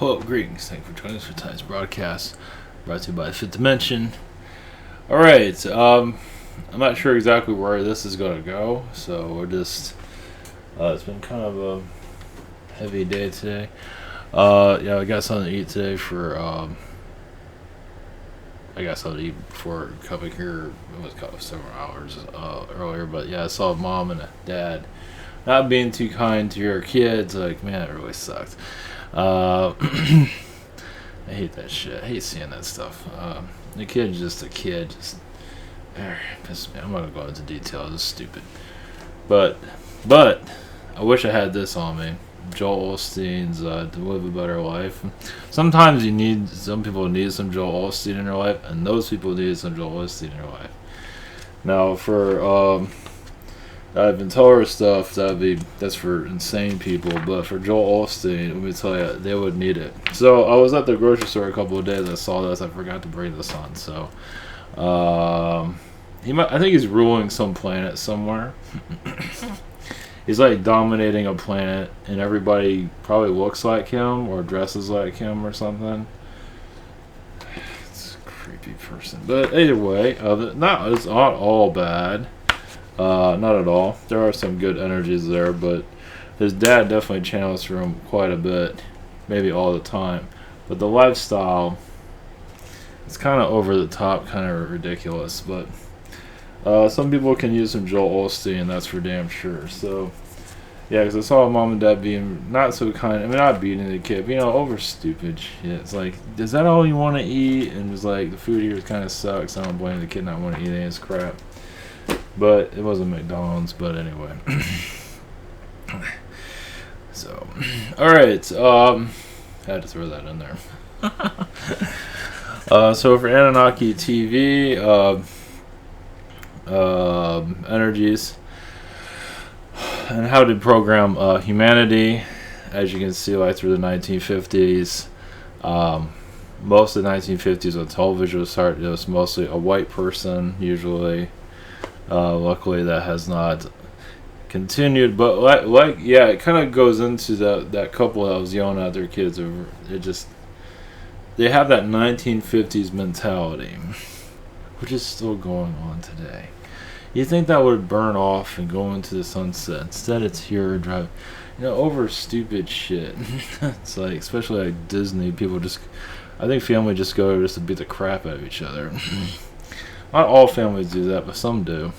Well, greetings. Thank you for joining us for tonight's broadcast, brought to you by the Fifth Dimension. Alright, I'm not sure exactly where this is going to go, so we're just, it's been kind of a heavy day today. I got something to eat today I got something to eat before coming here. It was several hours earlier, but yeah, I saw mom and dad not being too kind to your kids. Like, man, it really sucked. I hate that shit. I hate seeing that stuff. The kid's just a kid. Just pisses me. I'm not gonna go into details. It's stupid. But I wish I had this on me. Joel Osteen's "To Live a Better Life." Sometimes some people need some Joel Osteen in their life, and those people need some Joel Osteen in their life. Now, for Ivan Toller stuff, that's for insane people. But for Joel Osteen, let me tell you, they would need it. So I was at the grocery store a couple of days. I saw this. I forgot to bring this on. So I think he's ruling some planet somewhere. He's like dominating a planet, and everybody probably looks like him or dresses like him or something. It's a creepy person. But either way, it's not all bad. Not at all. There are some good energies there, but his dad definitely channels through him quite a bit, maybe all the time. But the lifestyle, it's kind of over the top, kind of ridiculous. But some people can use some Joel Osteen, that's for damn sure. So, yeah, because I saw mom and dad being not so kind. I mean, not beating the kid, but, over stupid shit. It's like, is that all you want to eat? And it's like, the food here kind of sucks. I don't blame the kid not wanting to eat any of this crap. But it wasn't McDonald's, but anyway. So, alright, had to throw that in there. So for Anunnaki TV, energies, and how to program humanity, as you can see, like through the 1950s, most of the 1950s when television was started, it was mostly a white person, usually. Luckily that has not continued, but it kind of goes into that couple that was yelling at their kids. They have that 1950s mentality, which is still going on today. You think that would burn off and go into the sunset. Instead, it's here driving, over stupid shit. It's like, especially like Disney, I think family just go just to beat the crap out of each other. Not all families do that, but some do.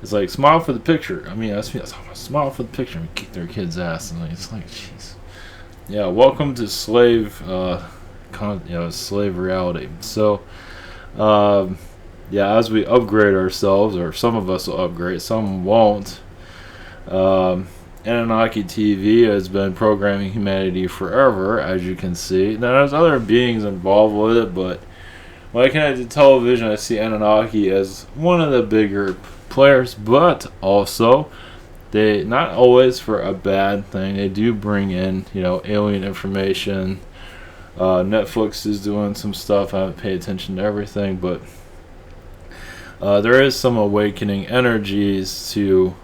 It's like, smile for the picture. I mean, that's smile for the picture and kick their kid's ass. And it's like, jeez. Yeah, welcome to slave reality. So, as we upgrade ourselves, or some of us will upgrade, some won't. Anunnaki TV has been programming humanity forever, as you can see. Now, there's other beings involved with it, but when I connect to television, I see Anunnaki as one of the bigger players, but also, they, not always for a bad thing, they do bring in, alien information. Netflix is doing some stuff. I haven't paid attention to everything, but there is some awakening energies to,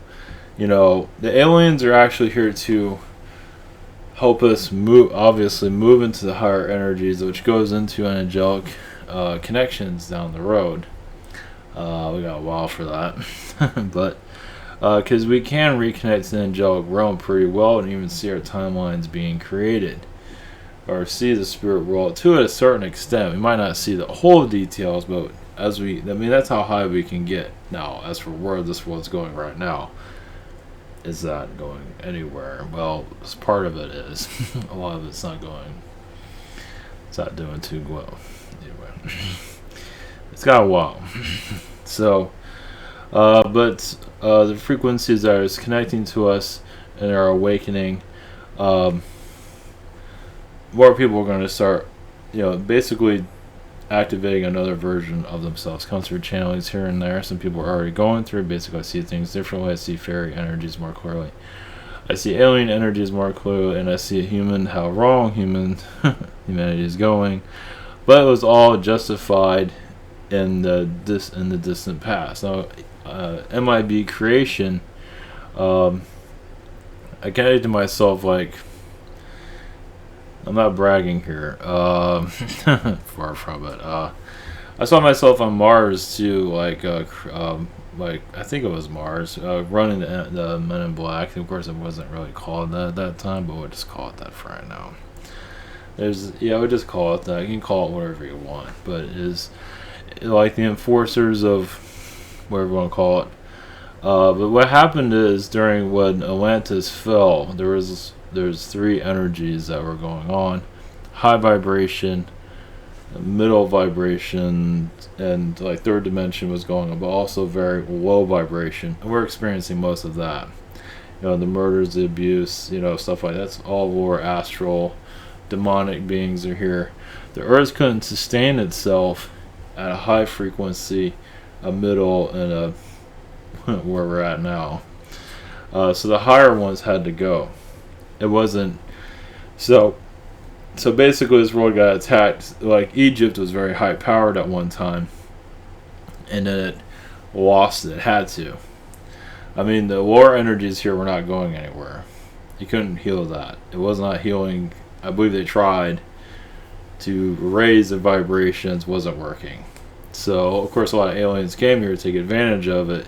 the aliens are actually here to help us move into the higher energies, which goes into an angelic connections down the road. We got a while for that. But because we can reconnect to the angelic realm pretty well and even see our timelines being created, or see the spirit world to a certain extent. We might not see the whole details, but that's how high we can get. Now, as for where this world's going right now, is that going anywhere? Well, part of it is. A lot of it's not doing too well. Anyway, it's got a while. So, but the frequencies that is connecting to us and are awakening, more people are going to start, basically activating another version of themselves. Comes through channelings here and there. Some people are already going through. Basically, I see things differently. I see fairy energies more clearly. I see alien energies more clearly, and I see how wrong humanity is going. But it was all justified in the distant past. Now, MIB creation, I connected to myself like I'm not bragging here. Far from it. I saw myself on Mars too, like I think it was Mars, running the Men in Black. Of course, it wasn't really called that at that time, but we'll just call it that for right now. Yeah, we just call it that. You can call it whatever you want, but it is like the enforcers of whatever you want to call it. But what happened is during when Atlantis fell, there's three energies that were going on: high vibration, middle vibration, and like third dimension was going on, but also very low vibration. And we're experiencing most of that. The murders, the abuse, stuff like that. That's all lower astral, demonic beings are here. The Earth couldn't sustain itself at a high frequency, a middle, and a where we're at now. So the higher ones had to go. It wasn't so. So basically, this world got attacked. Like Egypt was very high powered at one time, and then it lost it. Had to. I mean, the lower energies here were not going anywhere. You couldn't heal that. It was not healing. I believe they tried to raise the vibrations. Wasn't working. So of course, a lot of aliens came here to take advantage of it.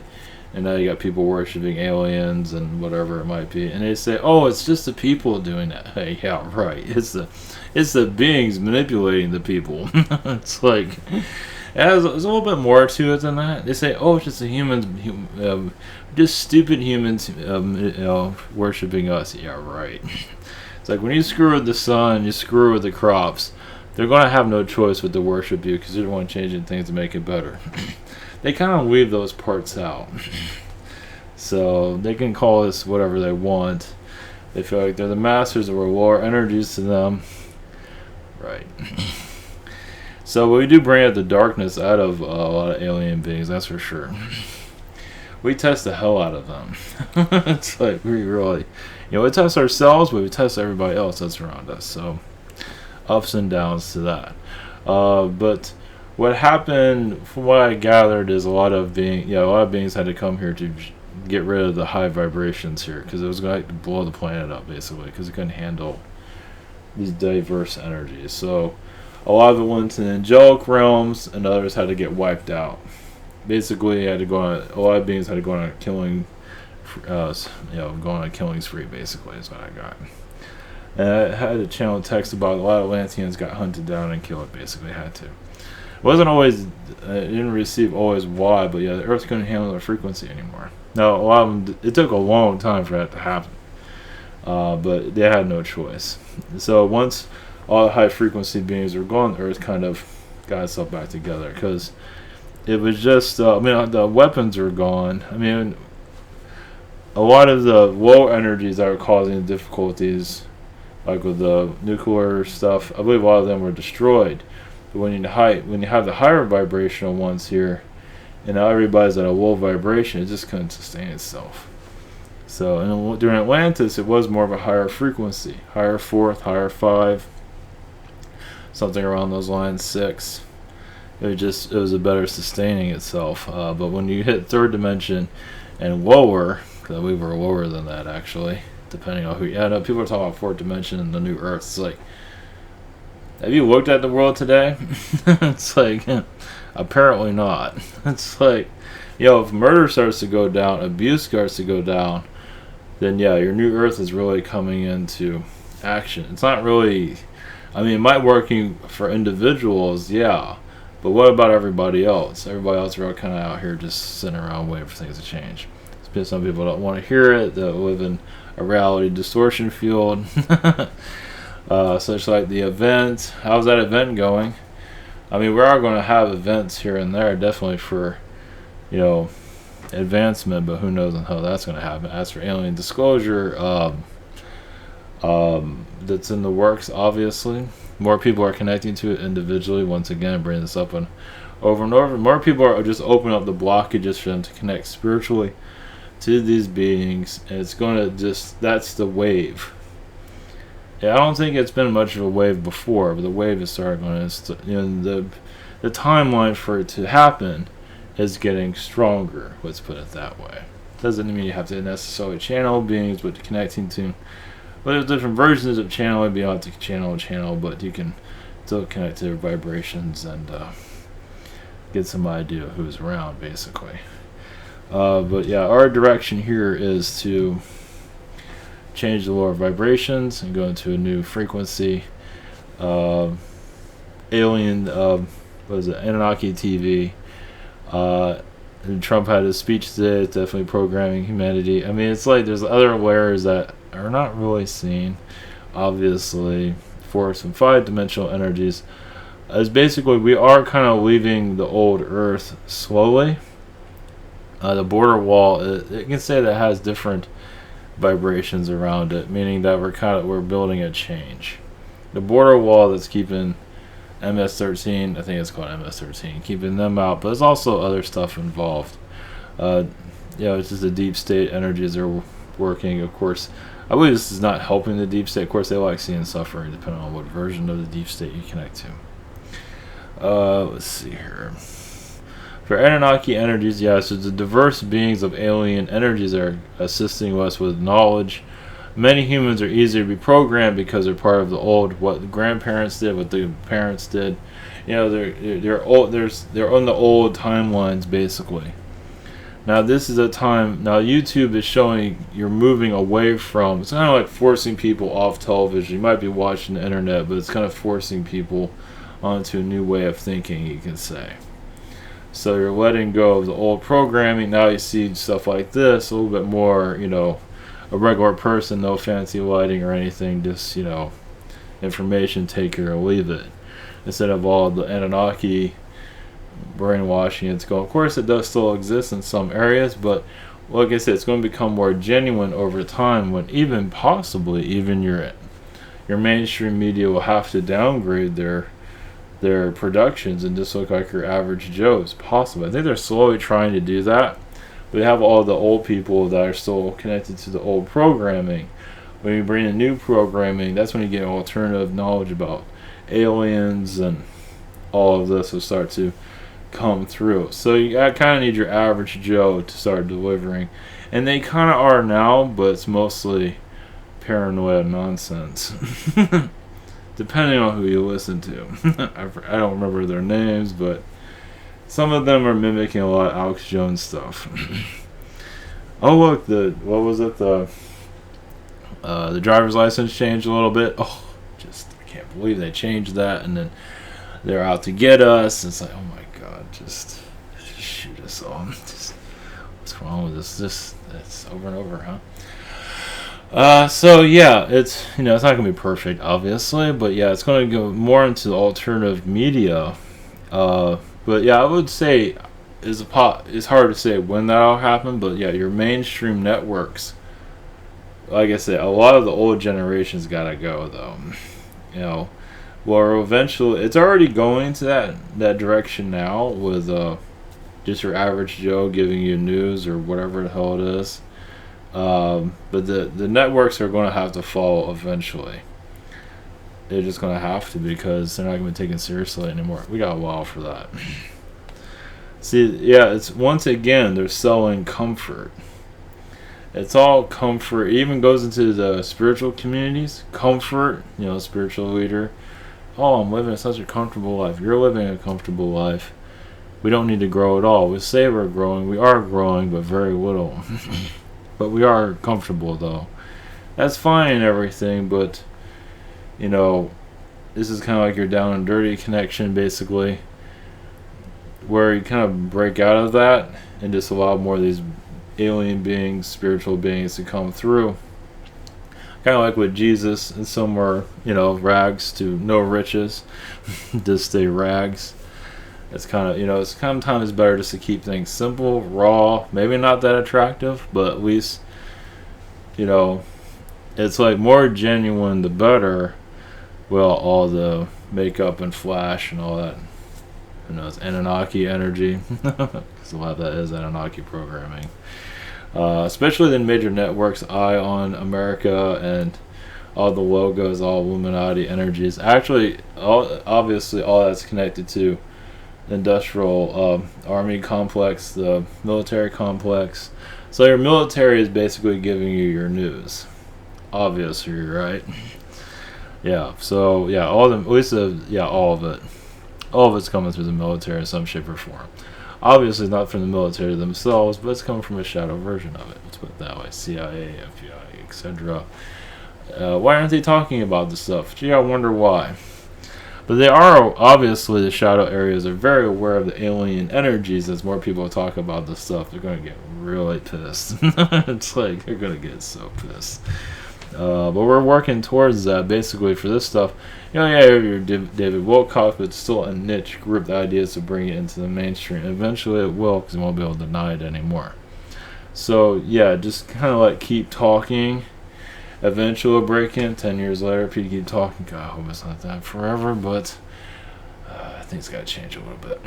And now you got people worshiping aliens and whatever it might be, and they say, "Oh, it's just the people doing that." Hey, yeah, right. It's the beings manipulating the people. It's like there's a little bit more to it than that. They say, "Oh, it's just the humans, just stupid humans, worshiping us." Yeah, right. It's like when you screw with the sun, you screw with the crops. They're gonna have no choice but to worship you because you're the one changing things to make it better. They kind of leave those parts out. So they can call us whatever they want. They feel like they're the masters of our lower energies to them. Right. So we do bring out the darkness out of a lot of alien beings, that's for sure. We test the hell out of them. It's like we really, we test ourselves, but we test everybody else that's around us. So ups and downs to that. But what happened, from what I gathered, is a lot of beings had to come here to get rid of the high vibrations here because it was going to blow the planet up basically because it couldn't handle these diverse energies. So a lot of it went to the angelic realms, and others had to get wiped out. Basically, a lot of beings had to go on a killing, go on a killing spree. Basically, is what I got. And I had a channel text about a lot of Atlanteans got hunted down and killed. Basically, had to. Wasn't always, didn't receive always why, but yeah, the Earth couldn't handle the frequency anymore. Now, a lot of them, it took a long time for that to happen, but they had no choice. So once all the high frequency beings were gone, the Earth kind of got itself back together because it was just, the weapons were gone. I mean, a lot of the low energies that were causing the difficulties, like with the nuclear stuff, I believe a lot of them were destroyed. But when you have the higher vibrational ones here, and now everybody's at a low vibration, it just couldn't sustain itself. So during Atlantis, it was more of a higher frequency, higher fourth, higher 5, something around those lines, 6. It was a better sustaining itself. But when you hit third dimension and lower, because we were lower than that actually, depending on who. Yeah, no, people are talking about fourth dimension and the new Earth. It's like, have you looked at the world today? It's like, apparently not. It's like, if murder starts to go down, abuse starts to go down, then yeah, your new Earth is really coming into action. It's not really, it might working for individuals, yeah, but what about everybody else? Everybody else are all kind of out here just sitting around waiting for things to change. Some people don't want to hear it, that live in a reality distortion field. Such like the event. How's that event going? We are going to have events here and there, definitely for, advancement, but who knows how that's going to happen. As for alien disclosure, that's in the works, obviously. More people are connecting to it individually. Once again, I bring this up over and over. More people are just opening up the blockages for them to connect spiritually to these beings, and it's going to that's the wave. Yeah, I don't think it's been much of a wave before, but the wave is starting on the timeline for it to happen is getting stronger. Let's put it that way. Doesn't mean you have to necessarily channel beings, but connecting to Well, there's different versions of channel. Maybe you don't have to channel a channel, but you can still connect to their vibrations and get some idea of who's around, basically. But yeah, our direction here is to change the lower vibrations and go into a new frequency. Alien, what is it, Anunnaki TV. And Trump had his speech today. It's definitely programming humanity. I mean, it's like there's other layers that are not really seen, obviously, for some 5-dimensional energies. As basically, we are kind of leaving the old Earth slowly. The border wall, it can say that has different vibrations around it, meaning that we're building a change. The border wall that's keeping MS-13, I think it's called MS-13, keeping them out, but there's also other stuff involved. It's just the deep state energies are working. Of course, I believe this is not helping the deep state. Of course, they like seeing suffering, depending on what version of the deep state you connect to. Let's see here. For Anunnaki energies, yes, it's the diverse beings of alien energies that are assisting us with knowledge. Many humans are easier to be programmed because they're part of the old, what the grandparents did, what the parents did. They're old. They're on the old timelines, basically. Now this is a time. Now YouTube is showing you're moving away from. It's kind of like forcing people off television. You might be watching the internet, but it's kind of forcing people onto a new way of thinking, you can say. So you're letting go of the old programming. Now you see stuff like this, a little bit more, a regular person, no fancy lighting or anything, just, information, take it or leave it. Instead of all the Anunnaki brainwashing it's going. Of course, it does still exist in some areas, but like I said, it's going to become more genuine over time when even your mainstream media will have to downgrade their productions and just look like your average Joe is possible. I think they're slowly trying to do that. We have all the old people that are still connected to the old programming. When you bring in new programming, that's when you get alternative knowledge about aliens and all of this will start to come through. So you kind of need your average Joe to start delivering. And they kind of are now, but it's mostly paranoia nonsense. Depending on who you listen to. I don't remember their names, but some of them are mimicking a lot of Alex Jones stuff. Oh look, the driver's license changed a little bit. Oh, I can't believe they changed that, and then they're out to get us. It's like, oh my God, just shoot us all. What's wrong with this? It's over and over, huh? So yeah, it's it's not gonna be perfect, obviously, but yeah, it's gonna go more into the alternative media. But yeah, I would say it's hard to say when that'll happen, but yeah, your mainstream networks, like I said, a lot of the old generations gotta go though. Well, eventually, it's already going to that direction now with just your average Joe giving you news or whatever the hell it is. But the networks are going to have to fall eventually. They're just going to have to, because they're not going to be taken seriously anymore. We got a while for that. See, yeah, it's once again they're selling comfort. It's all comfort. It even goes into the spiritual communities. Comfort, spiritual leader. Oh, I'm living such a comfortable life. You're living a comfortable life. We don't need to grow at all. We say we're growing. We are growing, but very little. But we are comfortable, though. That's fine and everything, but, this is kind of like your down and dirty connection, basically, where you kind of break out of that and just allow more of these alien beings, spiritual beings to come through. Kind of like with Jesus, and somewhere, rags to no riches, just stay rags. It's kind of, it's sometimes better just to keep things simple, raw, maybe not that attractive, but at least, it's like more genuine the better. Well, all the makeup and flash and all that, it's Anunnaki energy, because a lot of that is Anunnaki programming. Especially the major networks, Ion, America, and all the logos, all Illuminati energies. Actually, obviously, all that's connected to industrial army complex, the military complex. So your military is basically giving you your news. obviously, right? Yeah. So yeah, all the at least all of it. All of it's coming through the military in some shape or form. Obviously not from the military themselves, but it's coming from a shadow version of it. Let's put it that way. CIA, FBI, etc. Why aren't they talking about this stuff? Gee, I wonder why. But they are, obviously, the shadow areas are very aware of the alien energies. As more people talk about this stuff, they're going to get really pissed. It's like, they're going to get so pissed. But we're working towards that, basically, for this stuff. Yeah, you're David Wilcock, but it's still a niche group. The idea is to bring it into the mainstream. Eventually it will, because you won't be able to deny it anymore. So, yeah, just kind of like keep talking. Eventually it'll break in. 10 years later, people keep talking. God, I hope it's not that forever, but I think it's got to change a little bit.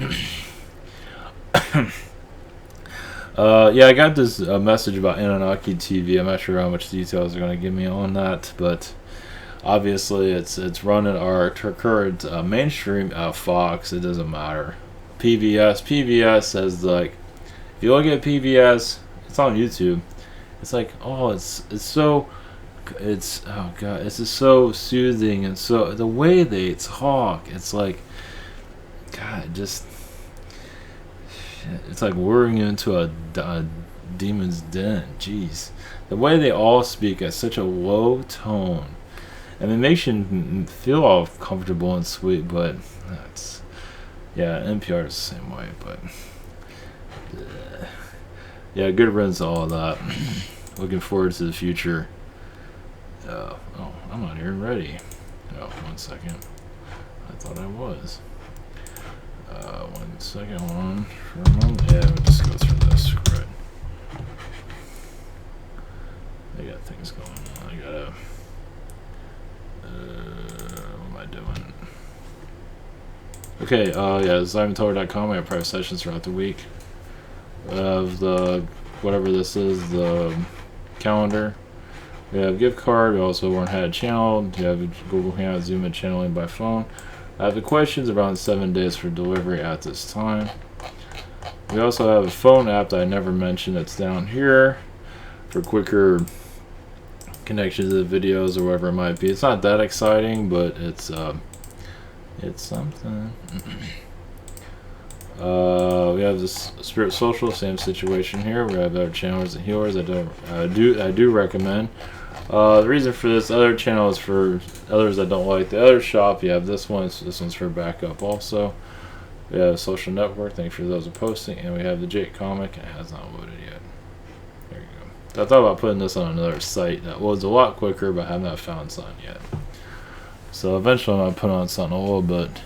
Yeah, I got this message about Anunnaki TV. I'm not sure how much details they're going to give me on that, but obviously it's running our current mainstream Fox. It doesn't matter. PBS says, like, if you look at PBS, it's on YouTube. It's like, oh, it's so, oh god, it's just so soothing, and so the way they talk, it's like, god, it's like luring you into a demon's den. Jeez, the way they all speak at such a low tone, and it makes you feel all comfortable and sweet. But that's, yeah, NPR is the same way. But yeah, good riddance to all of that. Looking forward to the future. Oh, I'm not even ready. Oh, 1 second. I thought I was. 1 second, hold on for a moment. Yeah, we'll just go through this. Right. I got things going on. I gotta. What am I doing? Okay, yeah, ZimonTower.com. I have private sessions throughout the week. Of the, whatever this is, the calendar. We have gift card. We also learn how to channel. We have Google Hangout, Zoom, and channeling by phone. I have the questions around 7 days for delivery at this time. We also have a phone app that I never mentioned. It's down here for quicker connection to the videos or whatever it might be. It's not that exciting, but it's something. We have this Spirit Social, same situation here. We have other channels and healers. I do recommend. The reason for this other channel is for others that don't like the other shop. You have this one. This one's for backup also. We have Social Network. Thanks for those who are posting. And we have the Jake Comic. It has not loaded yet. There you go. I thought about putting this on another site that loads a lot quicker, but I have not found something yet. So eventually I'm going to put on something a little bit.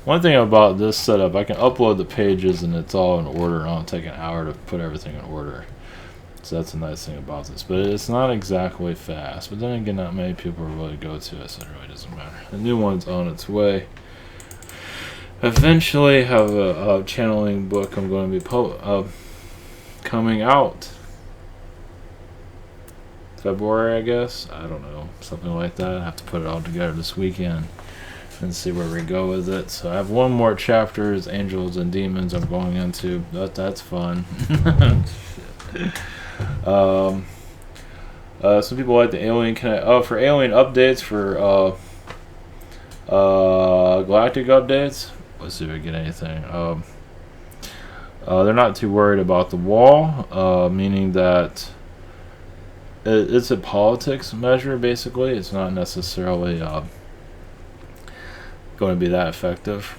One thing about this setup, I can upload the pages and it's all in order. It'll take an hour to put everything in order. So that's a nice thing about this. But it's not exactly fast. But then again, not many people really go to it, so it really doesn't matter. The new one's on its way. Eventually have a channeling book I'm going to be coming out. February, I guess. I don't know. Something like that. I have to put it all together this weekend and see where we go with it. So I have one more chapters, Angels and Demons, I'm going into. That's fun. Some people like the Alien for alien updates, for galactic updates. Let's see if we get anything. They're not too worried about the wall, meaning that it's a politics measure, basically. It's not necessarily going to be that effective.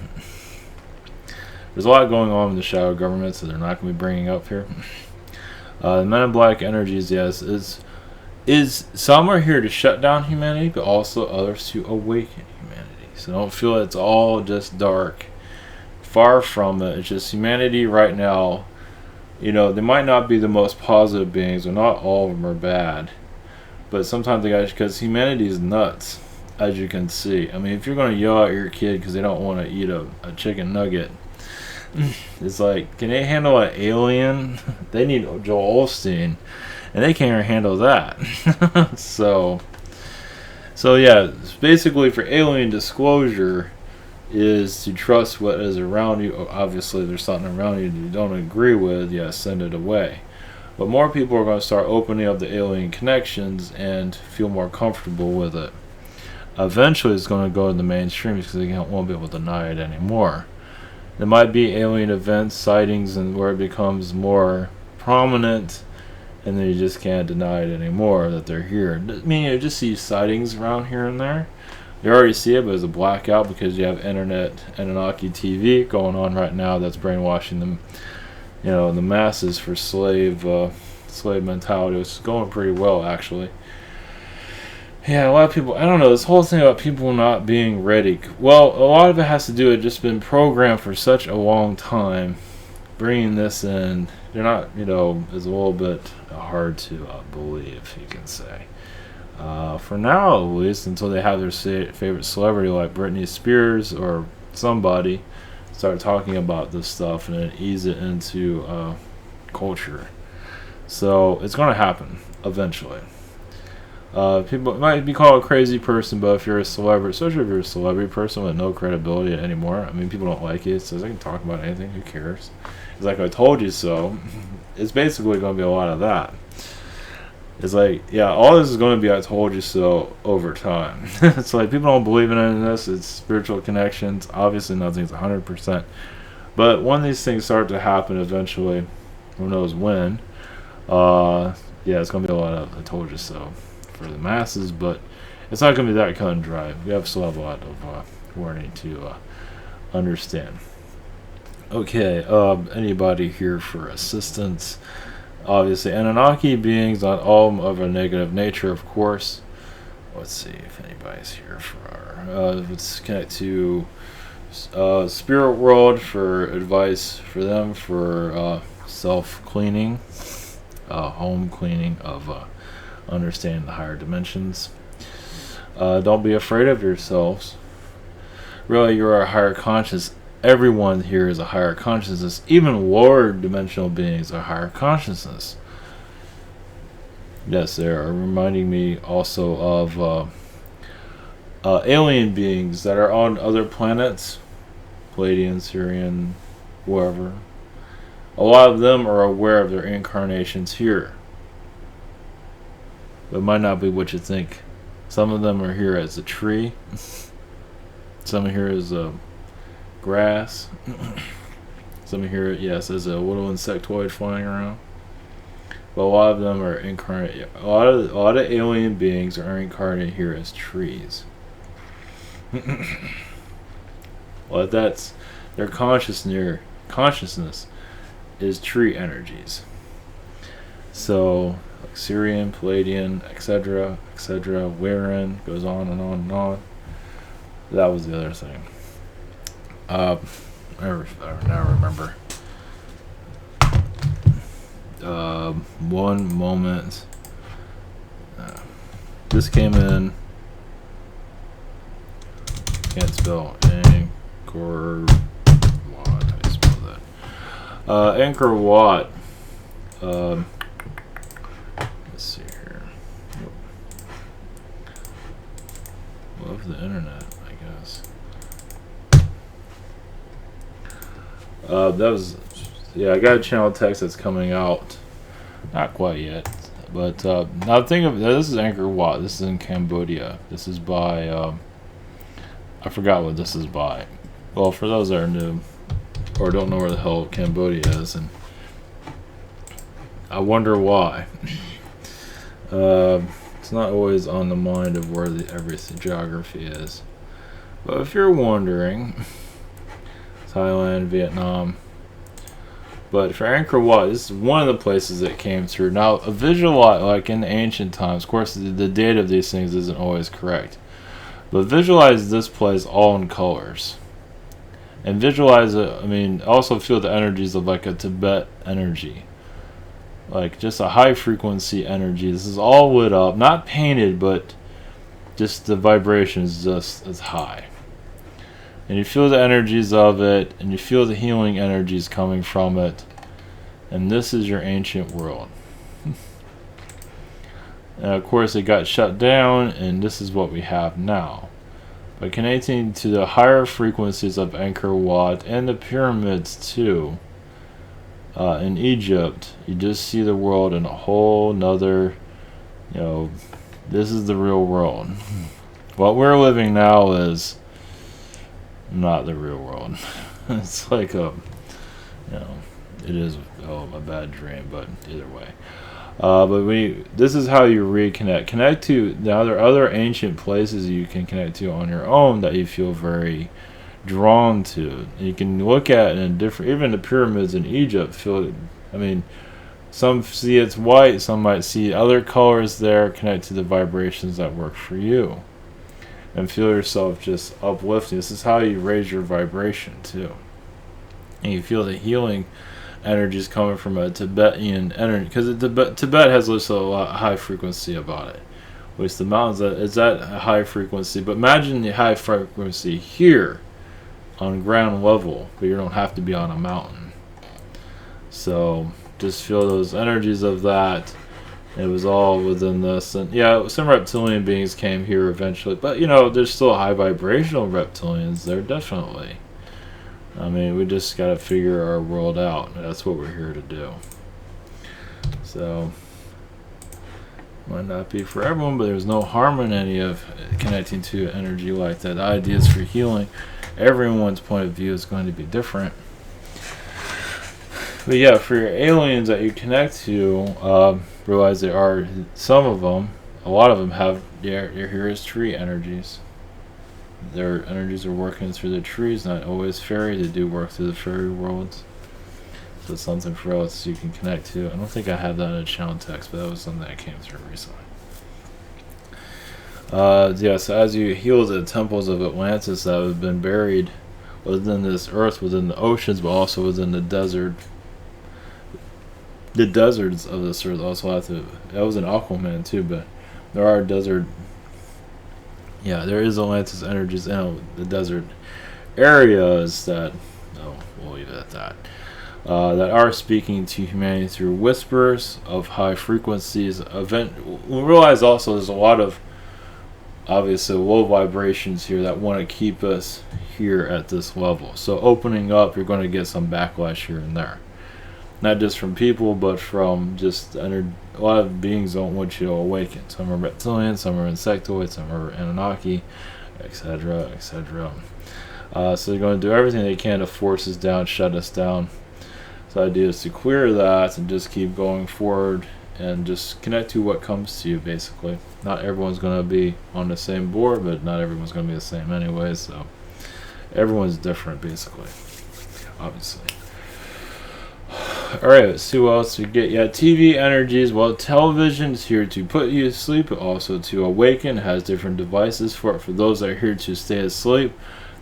There's a lot going on in the shadow government, so they're not going to be bringing up here. The Men in Black energies, yes, is some are here to shut down humanity, but also others to awaken humanity. So don't feel it's all just dark. Far from it. It's just humanity right now. You know, they might not be the most positive beings, or not all of them are bad, but sometimes they got, because humanity is nuts, as you can see. I mean, if you're going to yell at your kid because they don't want to eat a chicken nugget, it's like, can they handle an alien? They need Joel Osteen, and they can't even handle that. so yeah, basically for alien disclosure is to trust what is around you. Obviously, if there's something around you that you don't agree with, yeah, send it away. But more people are going to start opening up the alien connections and feel more comfortable with it. Eventually, it's going to go to the mainstream because they won't be able to deny it anymore. There might be alien events, sightings, and where it becomes more prominent, and then you just can't deny it anymore that they're here. I mean, you just see sightings around here and there. You already see it, but it's a blackout because you have internet, Anunnaki TV going on right now that's brainwashing them, the masses for slave mentality. It's going pretty well, actually. Yeah, a lot of people, I don't know, this whole thing about people not being ready. Well, a lot of it has to do with just been programmed for such a long time. Bringing this in, they're not, is a little bit hard to believe, you can say. For now, at least, until they have their favorite celebrity like Britney Spears or somebody start talking about this stuff and then ease it into culture. So it's going to happen eventually. People might be called a crazy person, but if you're a celebrity, especially if you're a celebrity person with no credibility anymore, I mean, people don't like it. It says I can talk about anything. Who cares? It's like I told you so. It's basically going to be a lot of that. It's like, yeah, all this is going to be I told you so over time. It's like people don't believe in any of this. It's spiritual connections. Obviously, nothing's 100%. But when these things start to happen eventually, who knows when, yeah, it's going to be a lot of I told you so for the masses, but it's not going to be that cut and dry. We still have a lot of warning to understand. Okay, anybody here for assistance? Obviously, Anunnaki beings, not all of a negative nature, of course. Let's see if anybody's here for our... let's connect to Spirit World for advice for them for self-cleaning, home cleaning of understanding the higher dimensions. Don't be afraid of yourselves. Really, you are a higher conscious. Everyone here is a higher consciousness. Even lower dimensional beings are higher consciousness. Yes, they are reminding me also of alien beings that are on other planets, Palladian, Syrian, wherever. A lot of them are aware of their incarnations here. But it might not be what you think. Some of them are here as a tree. Some are here as a grass. Some here, yes, as a little insectoid flying around. But a lot of them are incarnate. A lot of alien beings are incarnate here as trees. Well, that's their consciousness is tree energies. So, like Syrian, Palladian, etc., Wherein goes on and on and on. That was the other thing. I now remember. One moment. This came in. Can't spell Angkor Wat. How do you spell that? Angkor Wat. Let's see here. Love the internet, I guess. That was, yeah, I got a channel text that's coming out. Not quite yet. But now think of this is Angkor Wat. This is in Cambodia. This is by, I forgot what this is by. Well, for those that are new or don't know where the hell Cambodia is, and I wonder why. It's not always on the mind of where every geography is. But if you're wondering, Thailand, Vietnam. But for Angkor Wat, this is one of the places that came through. Now, a visual, like in ancient times, of course, the date of these things isn't always correct. But visualize this place all in colors. And visualize it, I mean, also feel the energies of like a Tibet energy. Like just a high frequency energy. This is all lit up, not painted, but just the vibration is just as high. And you feel the energies of it, and you feel the healing energies coming from it. And this is your ancient world. And of course it got shut down, and this is what we have now. By connecting to the higher frequencies of Angkor Wat and the pyramids too, in Egypt, you just see the world in a whole nother, this is the real world. What we're living now is not the real world. It's like it is a bad dream, but either way. This is how you reconnect. Connect to, now there are other ancient places you can connect to on your own that you feel very drawn to. You can look at in different, even the pyramids in Egypt, some see it's white, some might see other colors there. Connect to the vibrations that work for you. And feel yourself just uplifting. This is how you raise your vibration too. And you feel the healing energies coming from a Tibetan energy, because Tibet has also a lot high frequency about it. Which the mountains is at a high frequency, but imagine the high frequency here on ground level, but you don't have to be on a mountain. So just feel those energies of that. It was all within this, and some reptilian beings came here eventually, but there's still high vibrational reptilians there, definitely. We just got to figure our world out. That's what we're here to do. So, might not be for everyone, but there's no harm in any of connecting to energy like that. The ideas for healing, everyone's point of view is going to be different. But for your aliens that you connect to, realize there are some of them, a lot of them have your here is tree energies. Their energies are working through the trees, not always fairy. They do work through the fairy worlds. So it's something for us you can connect to. I don't think I have that in a channel text, but that was something that came through recently. So as you heal the temples of Atlantis that have been buried within this earth, within the oceans, but also within the desert. The deserts of this earth also have to. That was an Aquaman too, but there are desert. There is Atlantis energies in the desert areas that. We'll leave it at that. That are speaking to humanity through whispers of high frequencies. We realize also there's a lot of obviously low vibrations here that want to keep us here at this level. So opening up, you're going to get some backlash here and there. Not just from people, but from just a lot of beings don't want you to awaken. Some are reptilians, some are insectoids, some are Anunnaki, etc., etc. So they're going to do everything they can to force us down, shut us down. So the idea is to clear that and just keep going forward and just connect to what comes to you, basically. Not everyone's going to be on the same board, but not everyone's going to be the same anyway, so everyone's different, basically, obviously. Alright, let's see what else we get. TV energies. Well, television's here to put you to sleep, but also to awaken. It has different devices for it. For those that are here to stay asleep,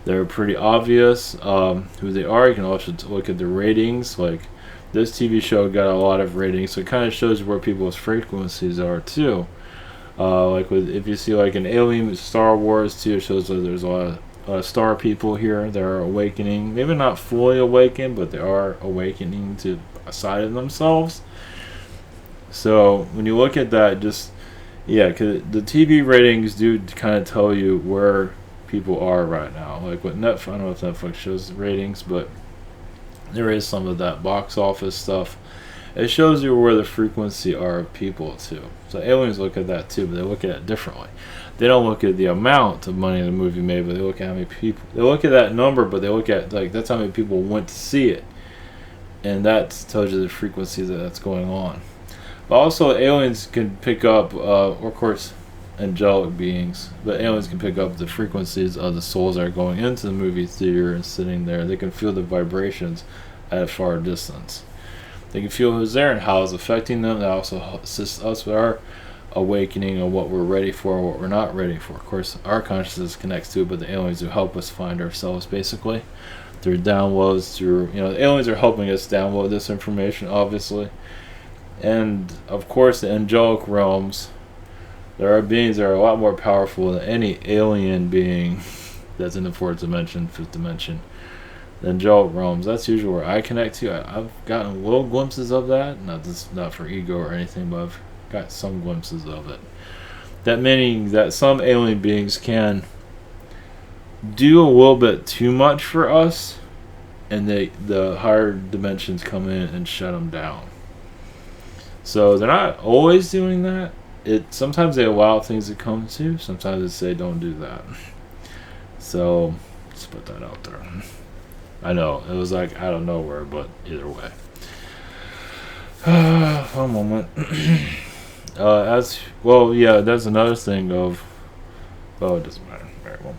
they're pretty obvious who they are. You can also look at the ratings. Like, this TV show got a lot of ratings, so it kind of shows you where people's frequencies are, too. If you see, like, an Alien Star Wars, too, it shows that there's a lot of star people here. They're awakening. Maybe not fully awakened, but they are awakening to a side of themselves. So when you look at that, because the TV ratings do kind of tell you where people are right now. Like with Netflix, I don't know if Netflix shows ratings, but there is some of that box office stuff. It shows you where the frequency are of people too. So aliens look at that too, but they look at it differently. They don't look at the amount of money the movie made, but they look at how many people. They look at that number, but they look at that's how many people went to see it, and that tells you the frequency that's going on. But also, aliens can pick up, of course, angelic beings, but aliens can pick up the frequencies of the souls that are going into the movie theater and sitting there. They can feel the vibrations at a far distance. They can feel who's there and how it's affecting them. That also assists us with our awakening of what we're ready for and what we're not ready for. Of course, our consciousness connects to it, but the aliens do help us find ourselves, basically, through downloads, the aliens are helping us download this information, obviously. And, of course, the angelic realms, there are beings that are a lot more powerful than any alien being that's in the fourth dimension, fifth dimension. The angelic realms, that's usually where I connect to. I've gotten little glimpses of that, not for ego or anything, but I've got some glimpses of it. That meaning that some alien beings can do a little bit too much for us and the higher dimensions come in and shut them down. So they're not always doing that. Sometimes they allow things to come to. Sometimes they say don't do that. So let's put that out there. I know it was like out of nowhere, but either way. One moment. As well, yeah, that's another thing of. Oh, it doesn't matter. All right, one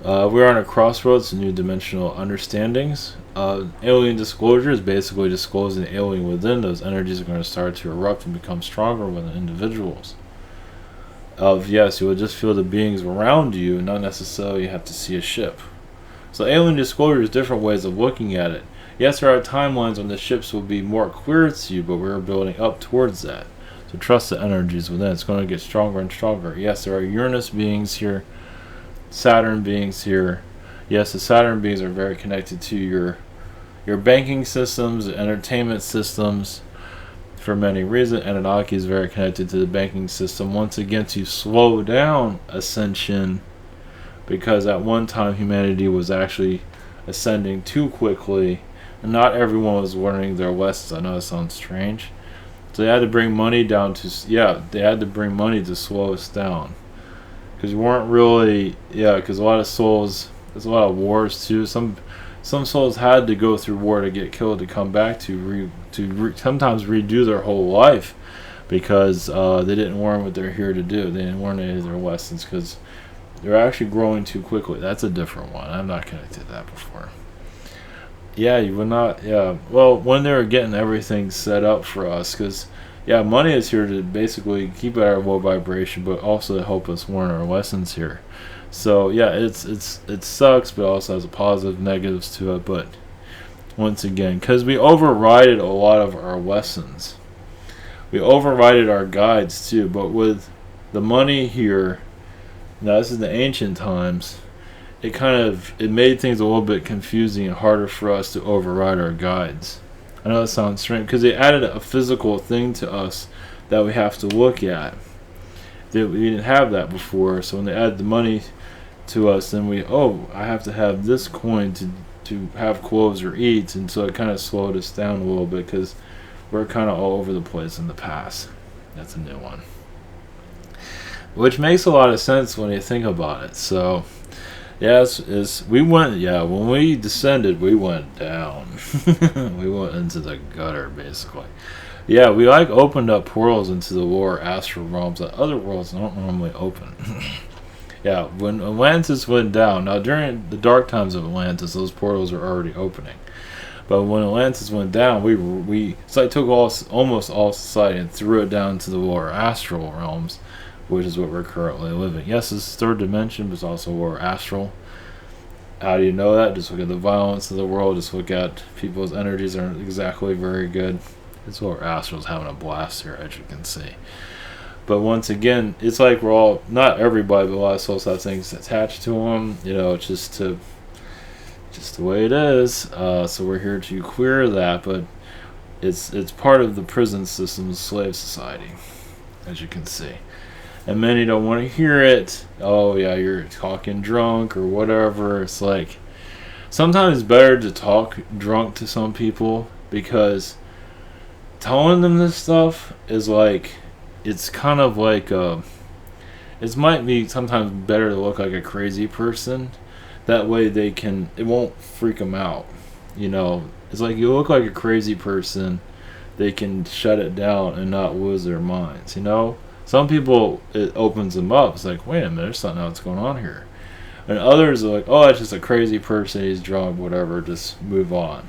moment. We're on a crossroads to new dimensional understandings. Alien disclosure is basically disclosing the alien within. Those energies are going to start to erupt and become stronger within individuals. Yes, you will just feel the beings around you, and not necessarily have to see a ship. So alien disclosure is different ways of looking at it. Yes, there are timelines when the ships will be more clear to you, but we're building up towards that. So trust the energies within. It's going to get stronger and stronger. Yes, there are Uranus beings here, Saturn beings here. Yes, the Saturn beings are very connected to your banking systems, entertainment systems, for many reasons. Anunnaki is very connected to the banking system, once again to slow down ascension, because at one time humanity was actually ascending too quickly, and not everyone was learning their lessons. I know that sounds strange. So they had to bring money down they had to bring money to slow us down. Because we weren't really, because a lot of souls, there's a lot of wars too. Some souls had to go through war to get killed to come back to sometimes redo their whole life, because they didn't learn what they're here to do. They didn't learn any of their lessons because they're actually growing too quickly. That's a different one. I'm not connected to that before. Yeah, you would not. Yeah, well, when they were getting everything set up for us, because money is here to basically keep at our low vibration, but also to help us learn our lessons here. So it sucks, but also has a positive negatives to it. But once again, because we overrided a lot of our lessons, we overrided our guides too. But with the money here, now this is the ancient times. It made things a little bit confusing and harder for us to override our guides. I know that sounds strange, because they added a physical thing to us that we have to look at. We didn't have that before, so when they added the money to us, then I have to have this coin to have clothes or eat, and so it kind of slowed us down a little bit, because we're kind of all over the place in the past. That's a new one. Which makes a lot of sense when you think about it. So when we descended, we went down. We went into the gutter, basically. Yeah, we opened up portals into the lower astral realms that other worlds don't normally open. When Atlantis went down, now during the dark times of Atlantis, those portals are already opening. But when Atlantis went down, we took almost all society and threw it down to the lower astral realms, which is what we're currently living. Yes, it's third dimension, but it's also lower astral. How do you know that? Just look at the violence of the world. Just look at people's energies aren't exactly very good. It's lower astral's having a blast here, as you can see. But once again, it's like we're all, not everybody, but a lot of souls have things attached to them. It's just the way it is. So we're here to clear that, but it's part of the prison system's slave society, as you can see. And many don't want to hear it. Oh yeah, you're talking drunk or whatever. It's like, sometimes it's better to talk drunk to some people, because telling them this stuff is like, it's kind of like it might be sometimes better to look like a crazy person. That way it won't freak them out. It's like, you look like a crazy person, they can shut it down and not lose their minds. Some people, it opens them up. It's like, wait a minute, there's something else going on here. And others are like, oh, that's just a crazy person, he's drunk, whatever, just move on.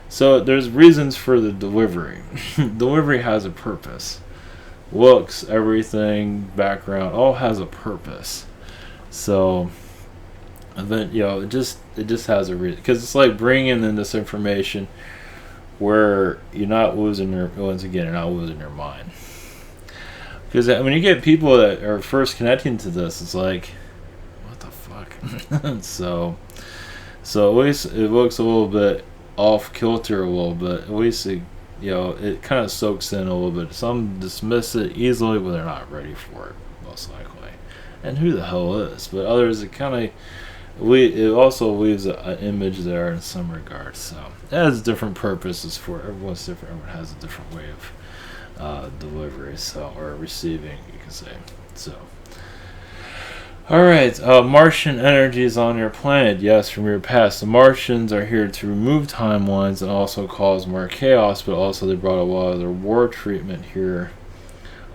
So there's reasons for the delivery. Delivery has a purpose. Looks, everything, background, all has a purpose. So, then, it just has a reason. Because it's like bringing in this information where you're not losing you're not losing your mind. Because when you get people that are first connecting to this, it's like, what the fuck? So at least it looks a little bit off kilter a little bit. At least it kind of soaks in a little bit. Some dismiss it easily, but they're not ready for it, most likely. And who the hell is? But others, it kind of it also leaves an image there in some regards. So it has different purposes for everyone's different. Everyone has a different way of delivery, so, or receiving, you can say. So, all right, Martian energies on your planet. Yes, from your past, the Martians are here to remove timelines and also cause more chaos. But also, they brought a lot of their war treatment here.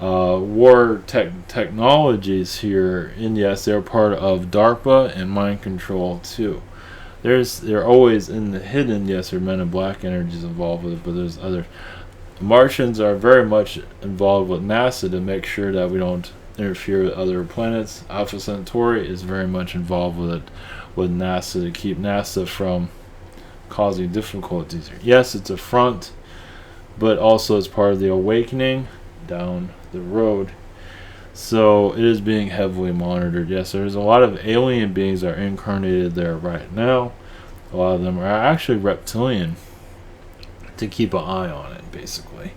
War technologies here, and yes, they're part of DARPA and mind control too. They're always in the hidden. Yes, there are Men in Black energies involved with it, but there's other. Martians are very much involved with NASA to make sure that we don't interfere with other planets. Alpha Centauri is very much involved with it, with NASA, to keep NASA from causing difficulties here. Yes, it's a front, but also it's part of the awakening down the road. So it is being heavily monitored. Yes, there's a lot of alien beings that are incarnated there right now. A lot of them are actually reptilian, to keep an eye on it, basically.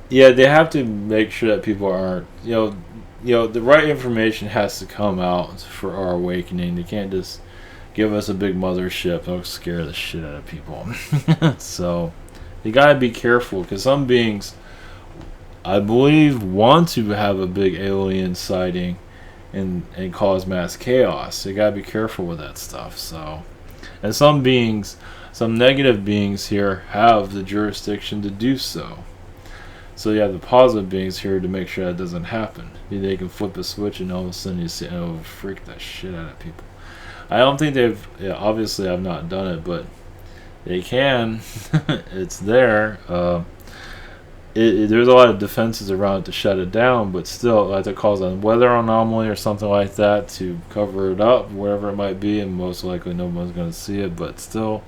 Yeah, they have to make sure that people aren't, the right information has to come out for our awakening. They can't just give us a big mothership. That'll scare the shit out of people. So you gotta be careful, because some beings, I believe, want to have a big alien sighting and cause mass chaos. So you gotta be careful with that stuff. So, and some beings, some negative beings here, have the jurisdiction to do so. So you have the positive beings here to make sure that doesn't happen. They can flip a switch and all of a sudden you see, oh, freak that shit out of people. I don't think they've, obviously I've not done it, but they can. It's there. There's a lot of defenses around it to shut it down, but still, like, to cause a weather anomaly or something like that to cover it up, wherever it might be, and most likely no one's going to see it, but still.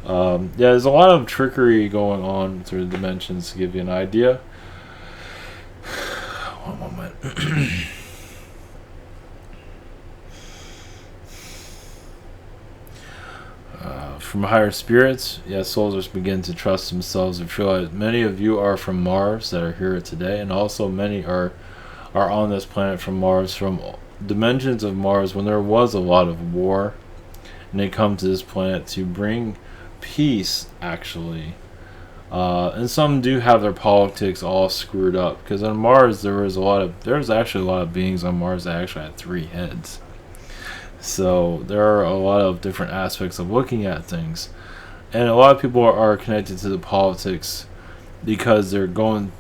There's a lot of trickery going on through the dimensions, to give you an idea. One moment. From higher spirits, yes, souls begin to trust themselves and realize many of you are from Mars that are here today, and also many are on this planet from Mars, from dimensions of Mars when there was a lot of war, and they come to this planet to bring peace, actually. And some do have their politics all screwed up, because on Mars there was actually a lot of beings on Mars that actually had 3 heads. So there are a lot of different aspects of looking at things, and a lot of people are connected to the politics because they're going,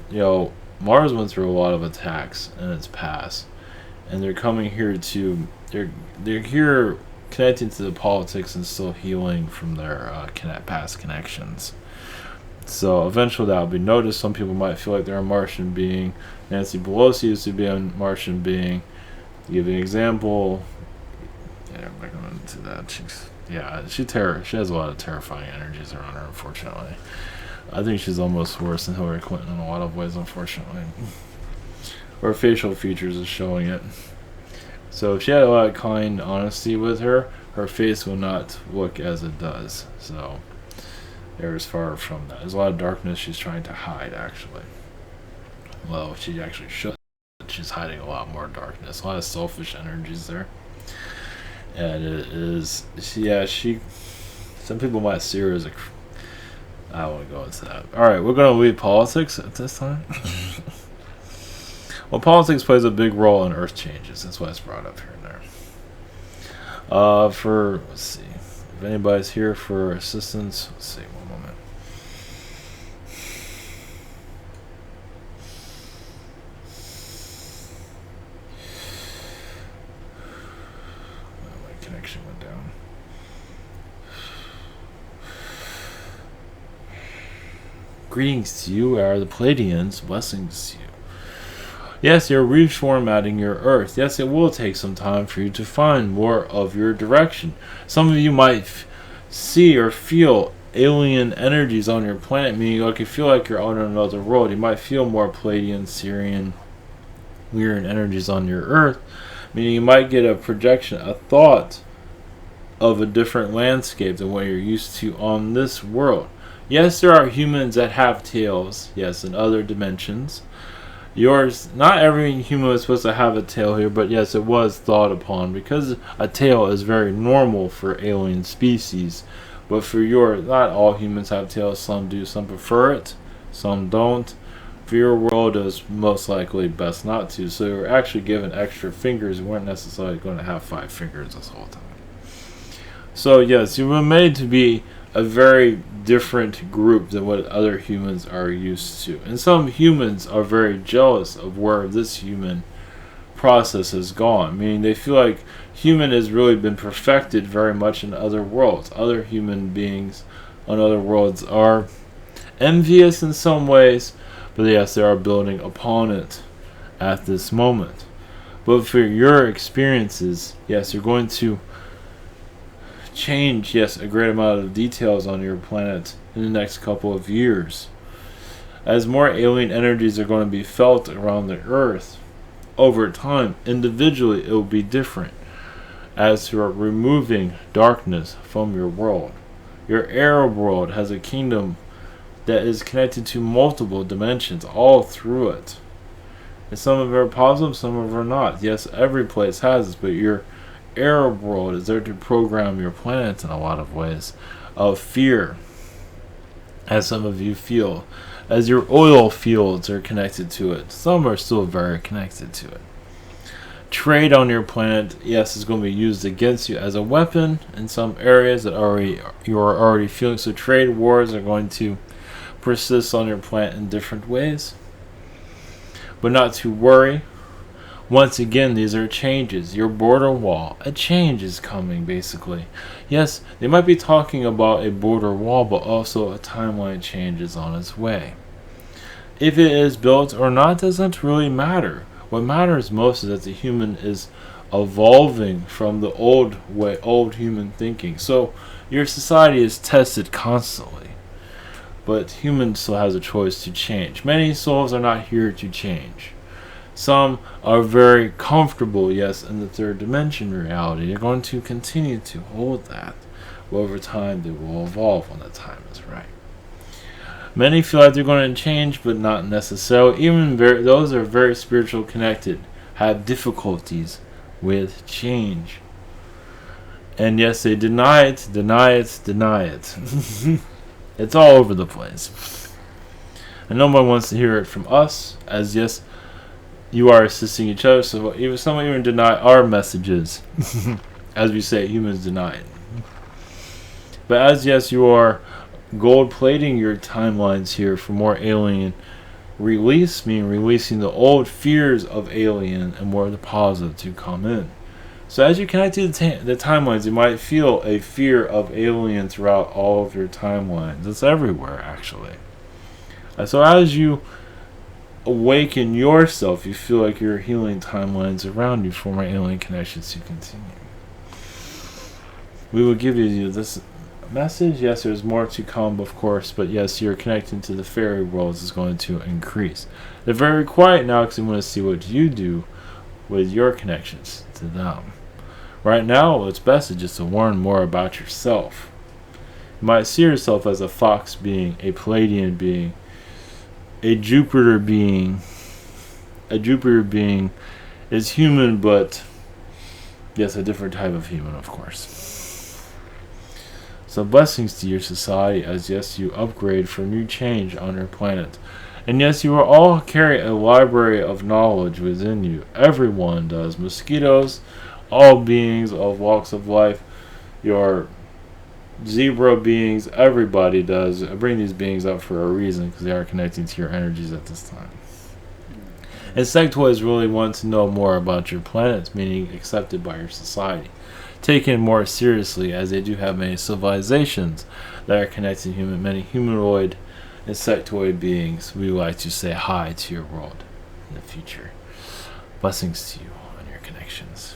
Mars went through a lot of attacks in its past, and they're coming here to, they're here connecting to the politics and still healing from their past connections. So eventually that will be noticed. Some people might feel like they're a Martian being. Nancy Pelosi used to be a Martian being. To give you an example, I'm not going into that. She has a lot of terrifying energies around her, unfortunately. I think she's almost worse than Hillary Clinton in a lot of ways, unfortunately. Her facial features is showing it. So if she had a lot of kind honesty with her, her face will not look as it does. So there is far from that. There's a lot of darkness she's trying to hide, actually. Well, she actually should. She's hiding a lot more darkness. A lot of selfish energies there. And it is, some people might see her as a, I don't want to go into that. Alright, we're going to leave politics at this time. Well, politics plays a big role in Earth changes. That's why it's brought up here and there. Let's see, if anybody's here for assistance, let's see, one moment. Connection went down. Greetings to you, are the Pleiadians. Blessings to you. Yes, you're reformatting your Earth. Yes, it will take some time for you to find more of your direction. Some of you might see or feel alien energies on your planet, meaning like you feel like you're on another world. You might feel more Pleiadian, Syrian, weird energies on your Earth. Meaning you might get a projection, a thought of a different landscape than what you're used to on this world. Yes, there are humans that have tails, yes, in other dimensions. Not every human was supposed to have a tail here, but yes, it was thought upon because a tail is very normal for alien species. But for not all humans have tails. Some do. Some prefer it. Some don't. For your world, it was most likely best not to. So you were actually given extra fingers. You weren't necessarily going to have 5 fingers this whole time. So yes, you were made to be a very different group than what other humans are used to. And some humans are very jealous of where this human process has gone, meaning they feel like human has really been perfected very much in other worlds. Other human beings on other worlds are envious in some ways, but yes, they are building upon it at this moment. But for your experiences, yes, you're going to change, yes, a great amount of details on your planet in the next couple of years. As more alien energies are going to be felt around the Earth, over time, individually, it will be different. As you're removing darkness from your world, your Arab world has a kingdom that is connected to multiple dimensions all through it. And some of them are positive, some of them are not. Yes, every place has this, but your Arab world is there to program your planet in a lot of ways of fear, as some of you feel, as your oil fields are connected to it. Some are still very connected to it. Trade on your planet, yes, is going to be used against you as a weapon in some areas that you are already feeling. So trade wars are going to persist on your planet in different ways. But not to worry. Once again, these are changes. Your border wall, a change is coming, basically. Yes, they might be talking about a border wall, but also a timeline change is on its way. If it is built or not doesn't really matter. What matters most is that the human is evolving from the old human thinking. So your society is tested constantly, but human still has a choice to change. Many souls are not here to change. Some are very comfortable, yes, in the third dimension reality. They're going to continue to hold that. But over time, they will evolve when the time is right. Many feel like they're going to change, but not necessarily. Even those that are very spiritual connected have difficulties with change. And yes, they deny it. It's all over the place. And no one wants to hear it from us, as yes, you are assisting each other. So even some even deny our messages. As we say, humans deny it. But as yes, you are gold plating your timelines here for more alien release, meaning releasing the old fears of alien and more of the positive to come in. So as you connect to the timelines, you might feel a fear of alien throughout all of your timelines. It's everywhere, actually. So as you awaken yourself, you feel like you're healing timelines around you for more alien connections to continue. We will give you this message. Yes, there's more to come, of course, but yes, you're connecting to the fairy worlds is going to increase. They're very quiet now because we want to see what you do with your connections to them. Right now, what's best is just to learn more about yourself. You might see yourself as a fox being, a Palladian being, a Jupiter being. A Jupiter being is human, but yes, a different type of human, of course. So blessings to your society as yes, you upgrade for new change on your planet. And yes, you will all carry a library of knowledge within you. Everyone does. Mosquitoes, all beings of walks of life, your zebra beings, everybody does. I bring these beings up for a reason because they are connecting to your energies at this time. Insectoids really want to know more about your planets, meaning accepted by your society. Taken more seriously as they do have many civilizations that are connected to many humanoid, insectoid beings. We would like to say hi to your world in the future. Blessings to you on your connections.